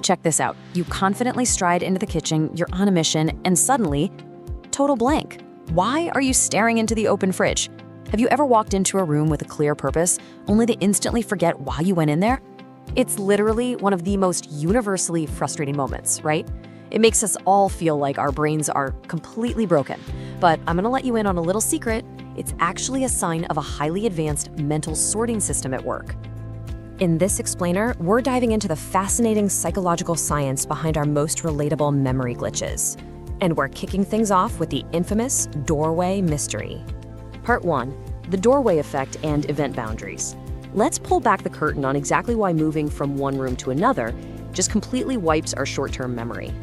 Check this out. You confidently stride into the kitchen, you're on a mission, and suddenly, total blank. Why are you staring into the open fridge? Have you ever walked into a room with a clear purpose, only to instantly forget why you went in there? It's literally one of the most universally frustrating moments, right? It makes us all feel like our brains are completely broken. But I'm gonna let you in on a little secret. It's actually a sign of a highly advanced mental sorting system at work. In this explainer, we're diving into the fascinating psychological science behind our most relatable memory glitches. And we're kicking things off with the infamous doorway mystery. Part 1, the doorway effect and event boundaries. Let's pull back the curtain on exactly why moving from one room to another just completely wipes our short-term memory.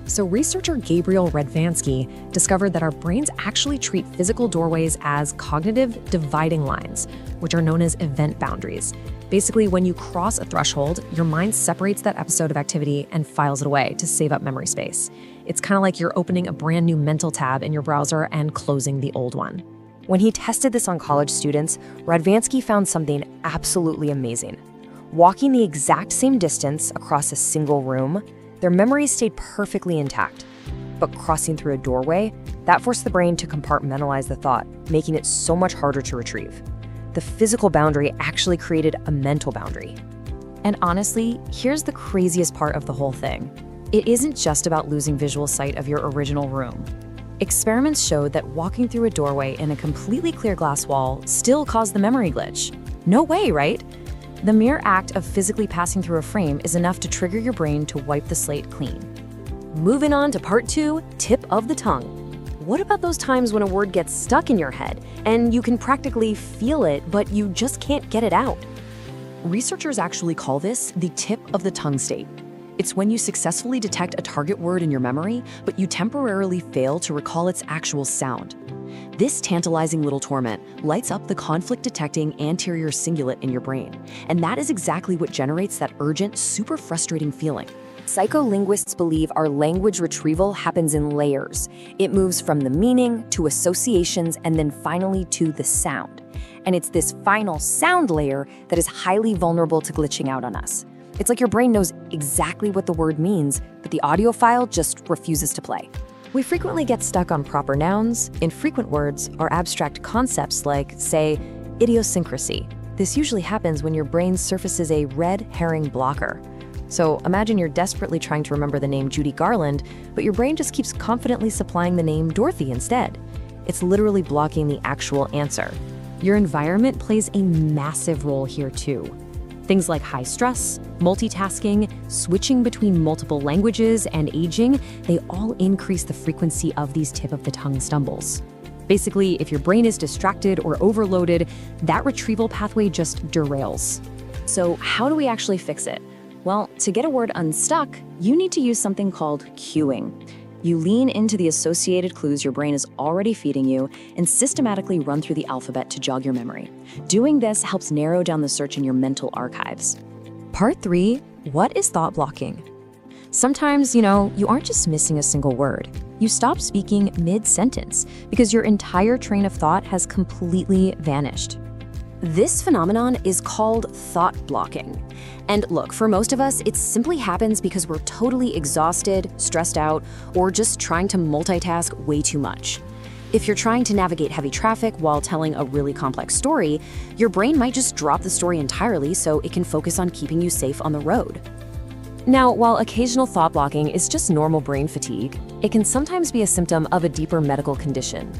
So researcher Gabriel Radvansky discovered that our brains actually treat physical doorways as cognitive dividing lines, which are known as event boundaries. Basically, when you cross a threshold, your mind separates that episode of activity and files it away to save up memory space. It's kind of like you're opening a brand new mental tab in your browser and closing the old one. When he tested this on college students, Radvansky found something absolutely amazing. Walking the exact same distance across a single room, their memories stayed perfectly intact. But crossing through a doorway, that forced the brain to compartmentalize the thought, making it so much harder to retrieve. The physical boundary actually created a mental boundary. And honestly, here's the craziest part of the whole thing. It isn't just about losing visual sight of your original room. Experiments showed that walking through a doorway in a completely clear glass wall still caused the memory glitch. No way, right? The mere act of physically passing through a frame is enough to trigger your brain to wipe the slate clean. Moving on to part 2, tip of the tongue. What about those times when a word gets stuck in your head and you can practically feel it, but you just can't get it out? Researchers actually call this the tip of the tongue state. It's when you successfully detect a target word in your memory, but you temporarily fail to recall its actual sound. This tantalizing little torment lights up the conflict-detecting anterior cingulate in your brain, and that is exactly what generates that urgent, super frustrating feeling. Psycholinguists believe our language retrieval happens in layers. It moves from the meaning to associations and then finally to the sound. And it's this final sound layer that is highly vulnerable to glitching out on us. It's like your brain knows exactly what the word means, but the audio file just refuses to play. We frequently get stuck on proper nouns, infrequent words, or abstract concepts like, say, idiosyncrasy. This usually happens when your brain surfaces a red herring blocker. So imagine you're desperately trying to remember the name Judy Garland, but your brain just keeps confidently supplying the name Dorothy instead. It's literally blocking the actual answer. Your environment plays a massive role here too. Things like high stress, multitasking, switching between multiple languages, and aging, they all increase the frequency of these tip-of-the-tongue stumbles. Basically, if your brain is distracted or overloaded, that retrieval pathway just derails. So how do we actually fix it? Well, to get a word unstuck, you need to use something called cueing. You lean into the associated clues your brain is already feeding you and systematically run through the alphabet to jog your memory. Doing this helps narrow down the search in your mental archives. Part 3, what is thought blocking? Sometimes, you aren't just missing a single word. You stop speaking mid-sentence because your entire train of thought has completely vanished. This phenomenon is called thought blocking. And look, for most of us, it simply happens because we're totally exhausted, stressed out, or just trying to multitask way too much. If you're trying to navigate heavy traffic while telling a really complex story, your brain might just drop the story entirely so it can focus on keeping you safe on the road. Now, while occasional thought blocking is just normal brain fatigue, it can sometimes be a symptom of a deeper medical condition.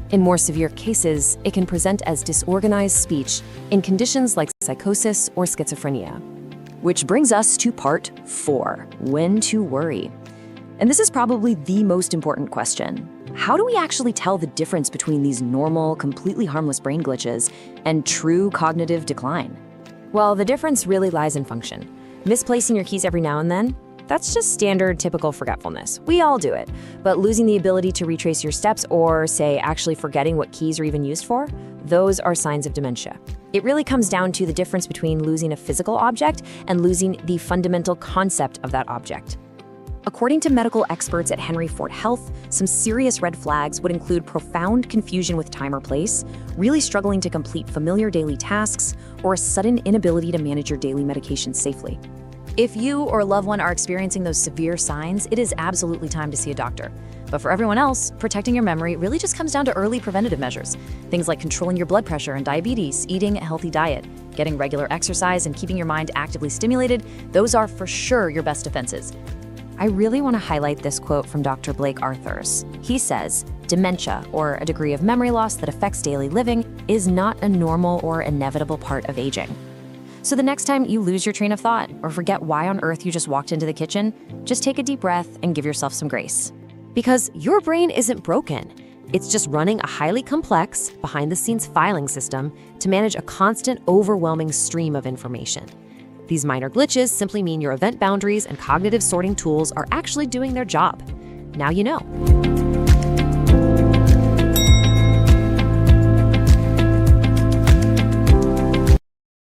In more severe cases, it can present as disorganized speech in conditions like psychosis or schizophrenia. Which brings us to part 4, when to worry. And this is probably the most important question. How do we actually tell the difference between these normal, completely harmless brain glitches and true cognitive decline? Well, the difference really lies in function. Misplacing your keys every now and then? That's just standard, typical forgetfulness. We all do it. But losing the ability to retrace your steps or, say, actually forgetting what keys are even used for, those are signs of dementia. It really comes down to the difference between losing a physical object and losing the fundamental concept of that object. According to medical experts at Henry Ford Health, some serious red flags would include profound confusion with time or place, really struggling to complete familiar daily tasks, or a sudden inability to manage your daily medications safely. If you or a loved one are experiencing those severe signs, it is absolutely time to see a doctor. But for everyone else, protecting your memory really just comes down to early preventative measures. Things like controlling your blood pressure and diabetes, eating a healthy diet, getting regular exercise, and keeping your mind actively stimulated, those are for sure your best defenses. I really want to highlight this quote from Dr. Blake Arthurs. He says, "Dementia, or a degree of memory loss that affects daily living, is not a normal or inevitable part of aging." So the next time you lose your train of thought or forget why on earth you just walked into the kitchen, just take a deep breath and give yourself some grace. Because your brain isn't broken. It's just running a highly complex, behind-the-scenes filing system to manage a constant, overwhelming stream of information. These minor glitches simply mean your event boundaries and cognitive sorting tools are actually doing their job. Now you know.